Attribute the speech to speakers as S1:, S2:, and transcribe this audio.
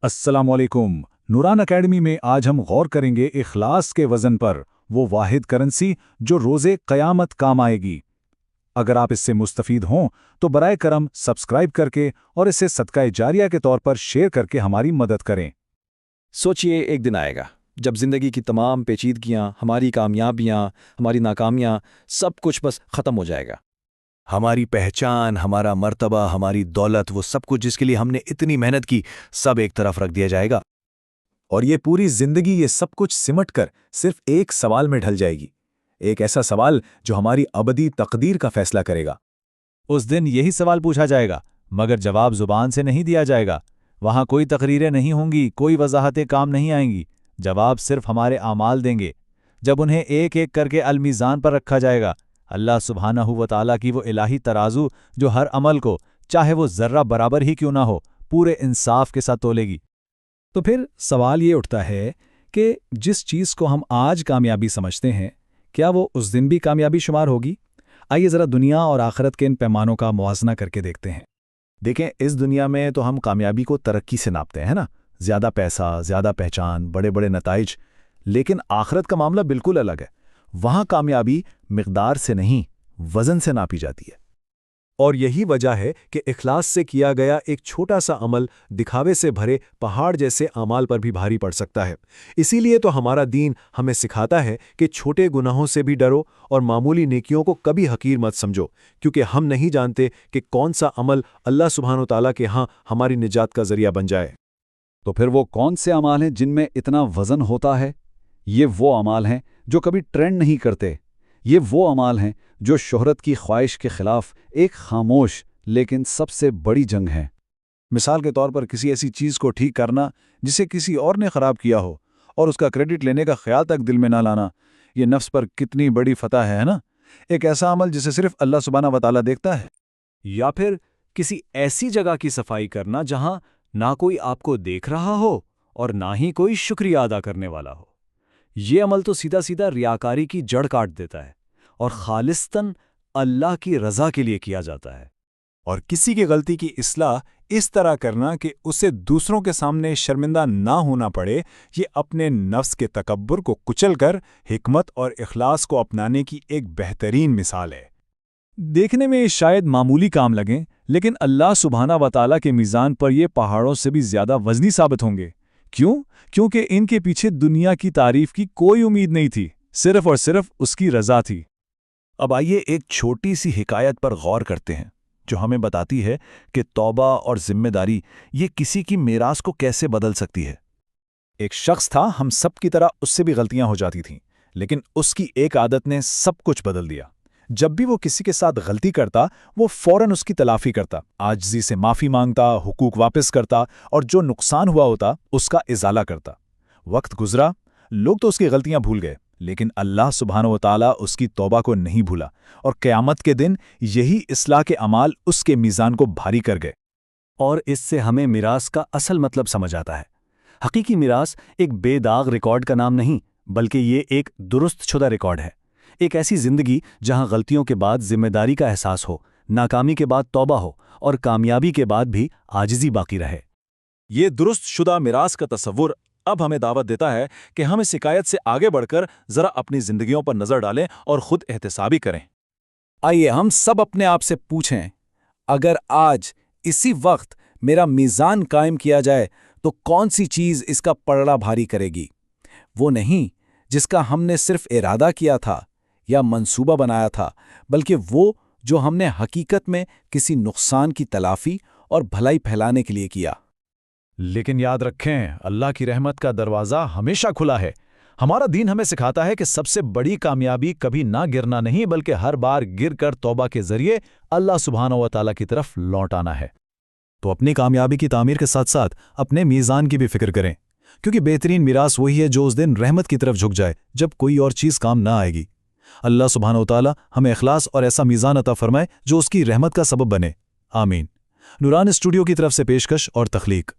S1: अस्सलाम वालेकुम। नूरान अकेडमी में आज हम गौर करेंगे इखलास के वज़न पर, वो वाहिद करेंसी जो रोज़े क़यामत काम आएगी। अगर आप इससे मुस्तफ़ीद हों तो बराए करम सब्सक्राइब करके और इसे सदका जारिया के तौर पर शेयर करके हमारी मदद करें।
S2: सोचिए, एक दिन आएगा जब ज़िंदगी की तमाम पेचीदगियाँ, हमारी कामयाबियाँ, हमारी नाकामियाँ, सब कुछ बस ख़त्म हो जाएगा। हमारी पहचान, हमारा मर्तबा, हमारी दौलत, वो सब कुछ जिसके लिए हमने इतनी मेहनत की, सब एक तरफ रख दिया जाएगा।
S3: और ये पूरी जिंदगी ये सब कुछ सिमट कर सिर्फ एक सवाल में ढल जाएगी। एक ऐसा सवाल जो हमारी अबदी तकदीर का फैसला करेगा।
S1: उस दिन यही सवाल पूछा जाएगा, मगर जवाब ज़ुबान से नहीं दिया जाएगा। वहाँ कोई तकरीरें नहीं होंगी, कोई वजाहतें काम नहीं आएंगी। जवाब सिर्फ हमारे आमाल देंगे। जब उन्हें एक एक करके अलमीज़ान पर रखा जाएगा, अल्लाह सुब्हानहू व तआला की वो इलाही तराजू जो हर अमल को, चाहे वो ज़र्रा बराबर ही क्यों ना हो, पूरे इंसाफ के साथ तोलेगी।
S3: तो फिर सवाल ये उठता है कि जिस चीज़ को हम आज कामयाबी समझते हैं, क्या वो उस दिन भी कामयाबी शुमार होगी? आइए ज़रा दुनिया और आखिरत के इन पैमानों का मुवाज़ना करके देखते हैं।
S4: देखें, इस दुनिया में तो हम कामयाबी को तरक्की से नापते हैं ना, ज़्यादा पैसा, ज़्यादा पहचान, बड़े बड़े नताइज। लेकिन आखिरत का मामला बिल्कुल अलग है। वहाँ कामयाबी मिक़दार से नहीं, वज़न से नापी जाती है।
S3: और यही वजह है कि इखलास से किया गया एक छोटा सा अमल दिखावे से भरे पहाड़ जैसे अमाल पर भी भारी पड़ सकता है। इसीलिए तो हमारा दीन हमें सिखाता है कि छोटे गुनाहों से भी डरो और मामूली नेकियों को कभी हकीर मत समझो, क्योंकि हम नहीं जानते कि कौन सा अमल अल्लाह सुब्हानो ताला के यहाँ हमारी निजात का जरिया बन जाए।
S5: तो फिर वो कौन से अमाल हैं जिनमें इतना वज़न होता है? ये वो अमाल हैं जो कभी ट्रेंड नहीं करते। ये वो अमाल हैं जो शोहरत की ख्वाहिश के खिलाफ एक खामोश लेकिन सबसे बड़ी जंग है।
S1: मिसाल के तौर पर किसी ऐसी चीज़ को ठीक करना जिसे किसी और ने ख़राब किया हो और उसका क्रेडिट लेने का ख्याल तक दिल में ना लाना, ये नफ्स पर कितनी बड़ी फतह है ना। एक ऐसा अमल जिसे सिर्फ अल्लाह सुब्हानहू व तआला देखता है।
S2: या फिर किसी ऐसी जगह की सफाई करना जहां ना कोई आपको देख रहा हो और ना ही कोई शुक्रिया अदा करने वाला हो। ये अमल तो सीधा सीधा रियाकारी की जड़ काट देता है और खालिस्तन अल्लाह की रज़ा के लिए किया जाता है।
S3: और किसी की गलती की इस्लाह इस तरह करना कि उसे दूसरों के सामने शर्मिंदा ना होना पड़े, ये अपने नफ्स के तकब्बुर को कुचलकर हिकमत और इखलास को अपनाने की एक बेहतरीन मिसाल है।
S1: देखने में शायद मामूली काम लगें, लेकिन अल्लाह सुब्हानहू व तआला के मीज़ान पर ये पहाड़ों से भी ज़्यादा वज़नी साबित होंगे। क्यों? क्योंकि इनके पीछे दुनिया की तारीफ की कोई उम्मीद नहीं थी, सिर्फ और सिर्फ उसकी रज़ा थी।
S4: अब आइए एक छोटी सी हिकायत पर गौर करते हैं जो हमें बताती है कि तौबा और जिम्मेदारी ये किसी की मीरास को कैसे बदल सकती है।
S3: एक शख्स था, हम सब की तरह उससे भी गलतियां हो जाती थीं, लेकिन उसकी एक आदत ने सब कुछ बदल दिया। जब भी वो किसी के साथ गलती करता, वो फौरन उसकी तलाफी करता, आजिज़ी से माफ़ी मांगता, हुकूक वापस करता और जो नुकसान हुआ होता उसका इजाला करता। वक्त गुजरा, लोग तो उसकी गलतियां भूल गए, लेकिन अल्लाह सुब्हानहू व तआला उसकी तौबा को नहीं भूला और क़यामत के दिन यही इस्लाह के अमाल उसके मीज़ान को भारी कर गए।
S2: और इससे हमें मिरास का असल मतलब समझ आता है। हकीकी मिरास एक बेदाग रिकॉर्ड का नाम नहीं, बल्कि ये एक दुरुस्त शुदा रिकॉर्ड है। एक ऐसी ज़िंदगी जहां गलतियों के बाद जिम्मेदारी का एहसास हो, नाकामी के बाद तौबा हो और कामयाबी के बाद भी आजिज़ी बाकी रहे।
S3: ये दुरुस्त शुदा मिरास का तसव्वुर अब हमें दावत देता है कि हम इस शिकायत से आगे बढ़कर ज़रा अपनी ज़िंदगियों पर नज़र डालें और ख़ुद एहतिसाबी करें। आइए हम सब अपने आप से पूछें, अगर आज इसी वक्त मेरा मीज़ान कायम किया जाए तो कौन सी चीज़ इसका पलड़ा भारी करेगी? वो नहीं जिसका हमने सिर्फ इरादा किया था या मंसूबा बनाया था, बल्कि वो जो हमने हकीकत में किसी नुकसान की तलाफ़ी और भलाई फैलाने के लिए किया।
S4: लेकिन याद रखें, अल्लाह की रहमत का दरवाज़ा हमेशा खुला है। हमारा दीन हमें सिखाता है कि सबसे बड़ी कामयाबी कभी ना गिरना नहीं, बल्कि हर बार गिर कर तौबा के जरिए अल्लाह सुब्हानहू व तआला की तरफ लौट आना है। तो अपनी कामयाबी की तामीर के साथ साथ अपने मीज़ान की भी फिक्र करें, क्योंकि बेहतरीन मिरास वही है जो उस दिन रहमत की तरफ झुक जाए जब कोई और चीज़ काम ना आएगी। अल्लाह सुब्हानहू व तआला हमें इखलास और ऐसा मीज़ान अता फरमाए जो उसकी रहमत का सबब बने। आमीन। नूरान स्टूडियो की तरफ से पेशकश और तख्लीक।